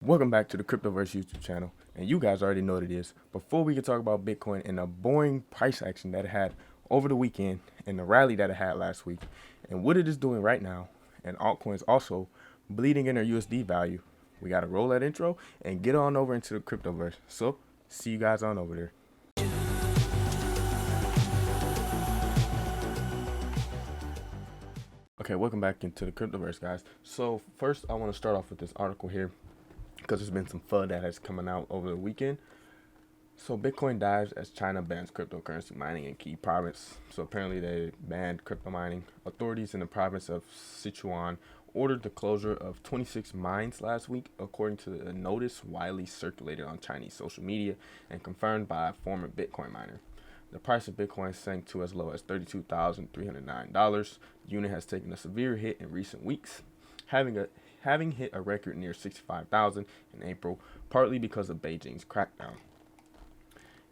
Welcome back to the Cryptoverse YouTube channel, and you guys already know what it is. Before we can talk about Bitcoin and the boring price action that it had over the weekend and the rally that it had last week, and what it is doing right now, and altcoins also bleeding in their USD value, we got to roll that intro and get on over into the Cryptoverse. So, see you guys on over there. Okay, welcome back into the Cryptoverse, guys. So, first, I want to start off with this article here because there's been some FUD that has coming out over the weekend. So Bitcoin dives as China bans cryptocurrency mining in key province. So apparently they banned crypto mining. Authorities in the province of Sichuan ordered the closure of 26 mines last week, according to a notice widely circulated on Chinese social media and confirmed by a former Bitcoin miner. The price of Bitcoin sank to as low as $32,309. The unit has taken a severe hit in recent weeks, having hit a record near 65,000 in April, partly because of Beijing's crackdown.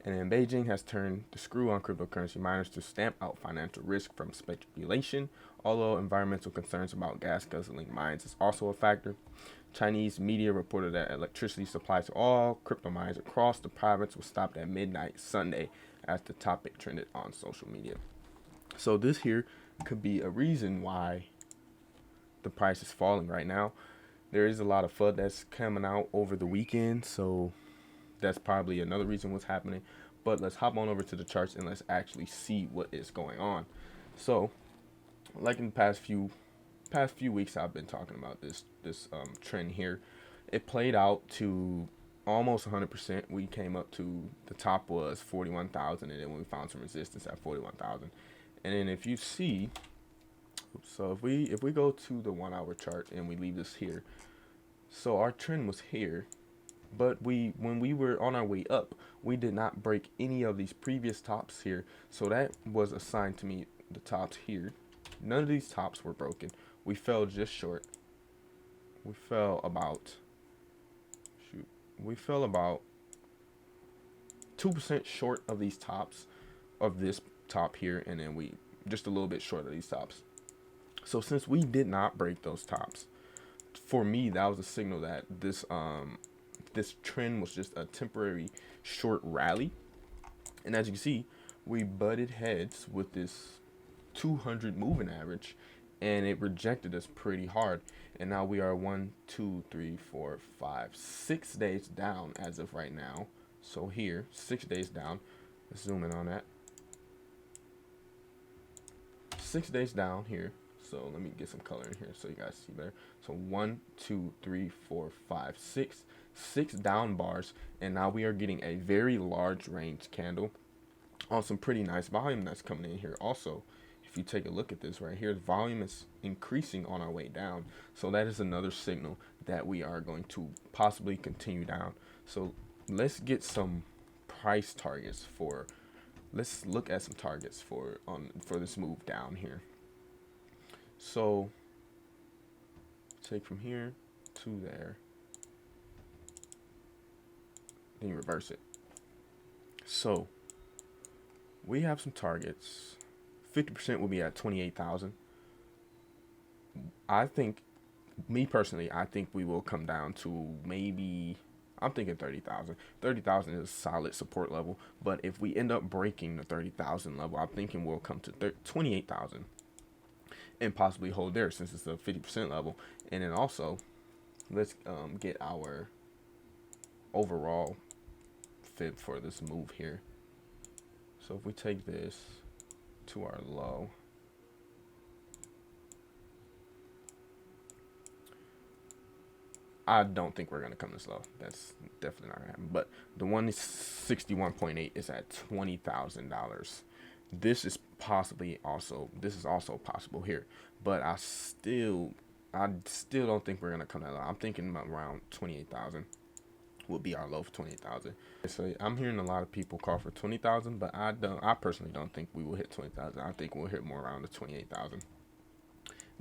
And then Beijing has turned the screw on cryptocurrency miners to stamp out financial risk from speculation, although environmental concerns about gas guzzling mines is also a factor. Chinese media reported that electricity supply to all crypto mines across the province was stopped at midnight Sunday as the topic trended on social media. So this here could be a reason why the price is falling right now. There is a lot of FUD that's coming out over the weekend, so that's probably another reason what's happening. But let's hop on over to the charts and let's actually see what is going on. So, like in the past few weeks, I've been talking about this trend here. It played out to almost 100%. We came up to the top was 41,000, and then we found some resistance at 41,000. And then if you see, so if we go to the 1 hour chart and we leave this here, so our trend was here, but when we were on our way up, we did not break any of these previous tops here, so that was a sign to me. The tops here, none of these tops were broken. We fell just short. We fell about 2% short of these tops, of this top here, and then we just a little bit short of these tops. So since we did not break those tops, for me that was a signal that this trend was just a temporary short rally. And as you can see, we butted heads with this 200 moving average, and it rejected us pretty hard. And now we are 1, 2, 3, 4, 5, 6 days down as of right now. So here, 6 days down. Let's zoom in on that. 6 days down here. So let me get some color in here so you guys see better. So 1, 2, 3, 4, 5, 6. 6 down bars, and now we are getting a very large range candle on some pretty nice volume that's coming in here. Also, if you take a look at this right here, the volume is increasing on our way down, so that is another signal that we are going to possibly continue down. So let's get some price targets for, let's look at some targets for this move down here. So take from here to there, then you reverse it. So we have some targets. 50% will be at 28,000. I think, me personally, I think we will come down to maybe, I'm thinking 30,000. 30,000 is a solid support level, but if we end up breaking the 30,000 level, I'm thinking we'll come to 28,000 and possibly hold there since it's a 50% level. And then also, let's get our overall fib for this move here. So if we take this to our low, I don't think we're gonna come this low. That's definitely not gonna happen. But the 161.8 is at $20,000. This is also possible here, but I still don't think we're gonna come that low. I'm thinking around 28,000 will be our low for 28,000. So I'm hearing a lot of people call for 20,000, but I personally don't think we will hit 20,000. I think we'll hit more around the 28,000.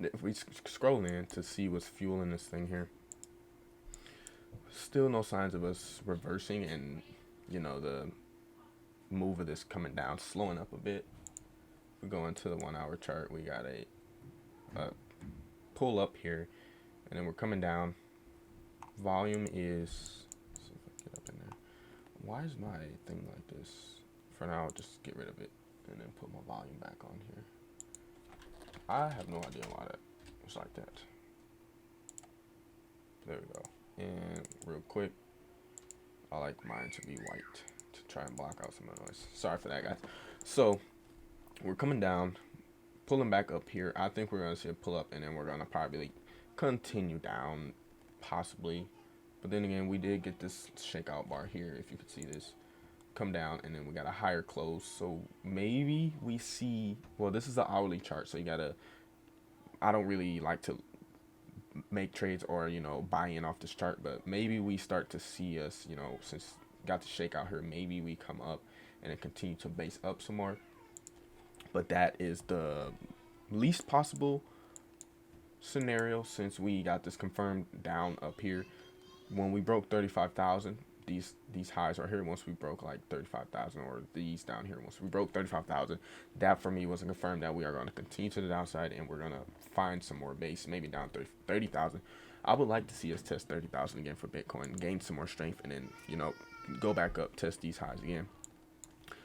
If we scroll in to see what's fueling this thing here, still no signs of us reversing, and the move of this coming down, slowing up a bit. If we go into the 1 hour chart, we got a pull up here, and then we're coming down volume is, let's see if I can get up in there. Why is my thing like this? For now, I'll just get rid of it and then put my volume back on here. I have no idea why that was like that. There we go. And real quick, I like mine to be white to try and block out some of the noise. Sorry for that, guys. So we're coming down, pulling back up here. I think we're gonna see a pull up, and then we're gonna probably continue down, possibly. But then again, we did get this shakeout bar here, if you could see this, come down, and then we got a higher close. So maybe we see, well, this is an hourly chart, so you gotta, I don't really like to make trades or, you know, buy in off this chart, but maybe we start to see us, you know, since got the shakeout here, maybe we come up and then continue to base up some more. But that is the least possible scenario, since we got this confirmed down up here. When we broke 35,000, these highs right here, once we broke like 35,000, or these down here, once we broke 35,000, that for me was a confirmed that we are going to continue to the downside, and we're going to find some more base, maybe down 30,000. I would like to see us test 30,000 again for Bitcoin, gain some more strength, and then, you know, go back up, test these highs again.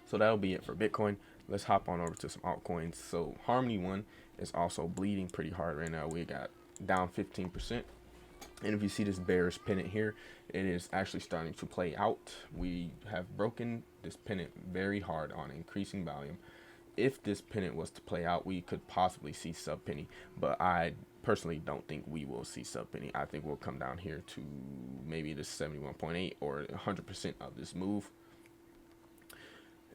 So that'll be it for Bitcoin. Let's hop on over to some altcoins. So Harmony One is also bleeding pretty hard right now. We got down 15%. And if you see this bearish pennant here, it is actually starting to play out. We have broken this pennant very hard on increasing volume. If this pennant was to play out, we could possibly see sub penny, but I personally don't think we will see sub penny. I think we'll come down here to maybe the 71.8 or 100% of this move,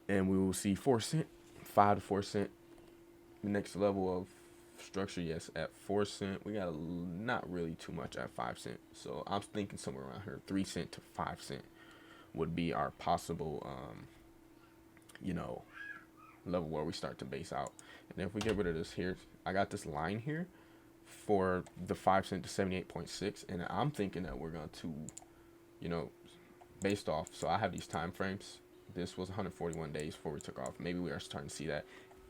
and we will see 4 cent, 5 to 4 cent. The next level of structure, yes, at 4 cent. We got not really too much at 5 cent, so I'm thinking somewhere around here 3 cent to 5 cent would be our possible you know, level where we start to base out. And if we get rid of this here, I got this line here for the 5 cent to 78.6, and I'm thinking that we're going to, you know, based off, so I have these time frames. This was 141 days before we took off. Maybe we are starting to see that.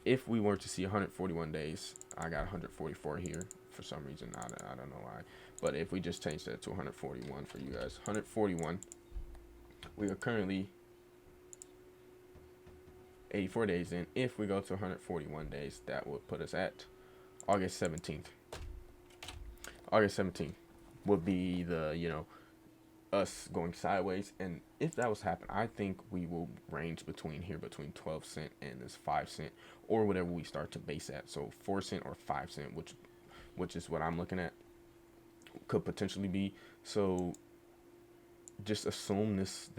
If we were to see 141 days, I got 144 here for some reason. I don't know why. But if we just change that to 141 for you guys, 141, we are currently 84 days in. If we go to 141 days, that would put us at August 17th. August 17th would be the, you know, us going sideways. And if that was happening, I think we will range between 12 cent and this 5 cent, or whatever we start to base at. So 4 cent or 5 cent, which is what I'm looking at, could potentially be. So just assume this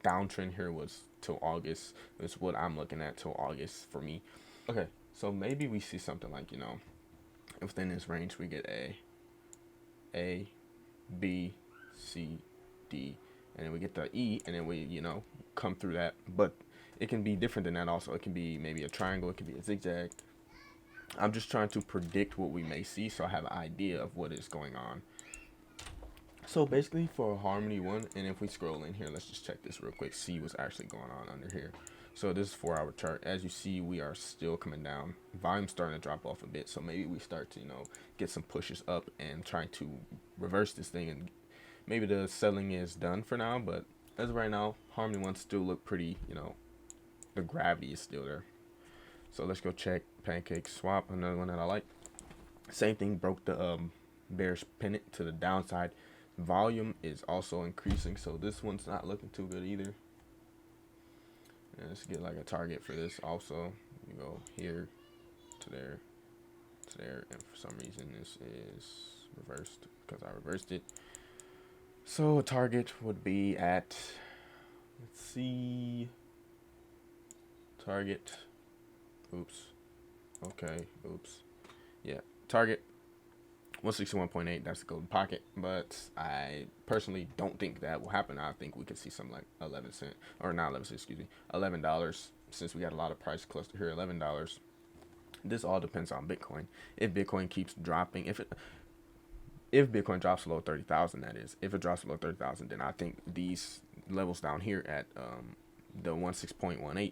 downtrend here was till August. That's what I'm looking at, till August for me. Okay, so maybe we see something like, you know, within this range we get A, B, C, D, and then we get the E, and then we, you know, come through that. But it can be different than that also. It can be maybe a triangle, it can be a zigzag. I'm just trying to predict what we may see, so I have an idea of what is going on. So basically for Harmony One, and if we scroll in here, let's just check this real quick, see what's actually going on under here. So this is 4 hour chart. As you see, we are still coming down. Volume's starting to drop off a bit, so maybe we start to, you know, get some pushes up and try to reverse this thing, and maybe the selling is done for now. But as of right now, Harmony One still look pretty, you know, the gravity is still there. So let's go check pancakeswap, another one that I like. Same thing, broke the bearish pennant to the downside. Volume is also increasing, so this one's not looking too good either. And let's get like a target for this also. You go here to there to there, and for some reason this is reversed because I reversed it. So a target would be at, let's see, target, oops, okay, oops, yeah, target 161.8, that's the golden pocket, but I personally don't think that will happen. I think we could see something like 11 cent, or not 11 cent, excuse me, $11, since we got a lot of price cluster here, $11. This all depends on Bitcoin. If Bitcoin keeps dropping, if Bitcoin drops below 30,000, that is, if it drops below 30,000, then I think these levels down here at the 16.18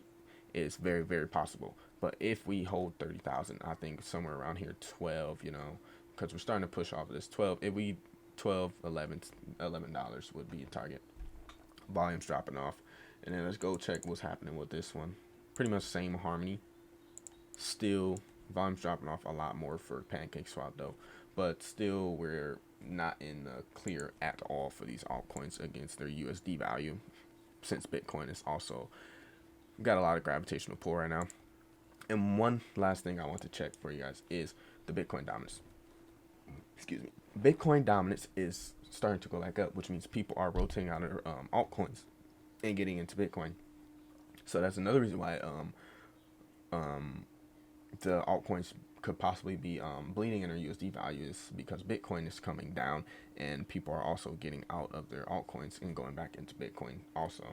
is very, very possible. But if we hold 30,000, I think somewhere around here 12, you know, because we're starting to push off of this 12. If we 12, $11 would be a target. Volume's dropping off. And then let's go check what's happening with this one. Pretty much same harmony. Still, volume's dropping off a lot more for pancakeswap though. But still, we're not in the clear at all for these altcoins against their USD value, since Bitcoin is also got a lot of gravitational pull right now. And one last thing I want to check for you guys is the Bitcoin dominance. Excuse me. Bitcoin dominance is starting to go back up, which means people are rotating out of their altcoins and getting into Bitcoin. So that's another reason why the altcoins could possibly be bleeding in their USD values, because Bitcoin is coming down and people are also getting out of their altcoins and going back into Bitcoin also.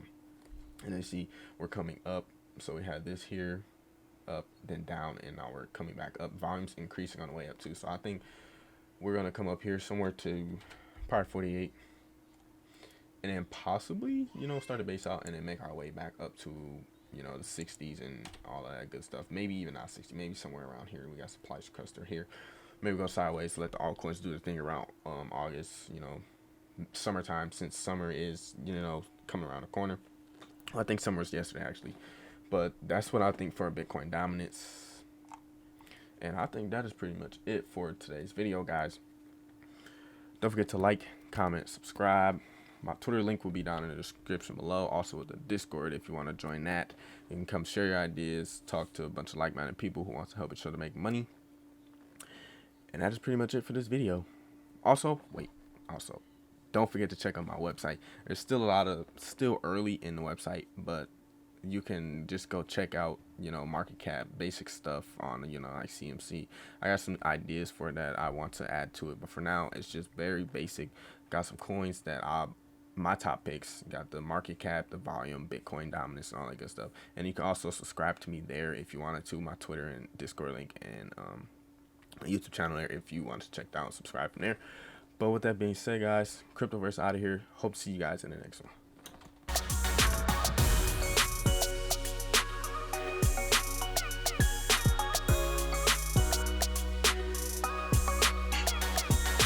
And then see, we're coming up. So we had this here, up, then down, and now we're coming back up. Volume's increasing on the way up too. So I think we're going to come up here somewhere to probably 48. And then possibly, start to base out and then make our way back up to, the 60s and all of that good stuff. Maybe even not 60, maybe somewhere around here. We got supply cluster here. Maybe go sideways to let the altcoins do the thing around August, summertime, since summer is, coming around the corner. I think summer was yesterday actually. But that's what I think for Bitcoin dominance. And I think that is pretty much it for today's video, guys. Don't forget to like, comment, subscribe. My Twitter link will be down in the description below. Also with the Discord, if you want to join that. You can come share your ideas, talk to a bunch of like-minded people who want to help each other make money. And that is pretty much it for this video. Also, don't forget to check out my website. There's still early in the website, but you can just go check out, market cap, basic stuff on, like CMC. I got some ideas for that I want to add to it, but for now, it's just very basic. Got some coins that my top picks. Got the market cap, the volume, Bitcoin dominance, and all that good stuff. And you can also subscribe to me there if you wanted to. My Twitter and Discord link, and my YouTube channel there if you want to check that out and subscribe from there. But with that being said, guys, Cryptoverse out of here. Hope to see you guys in the next one.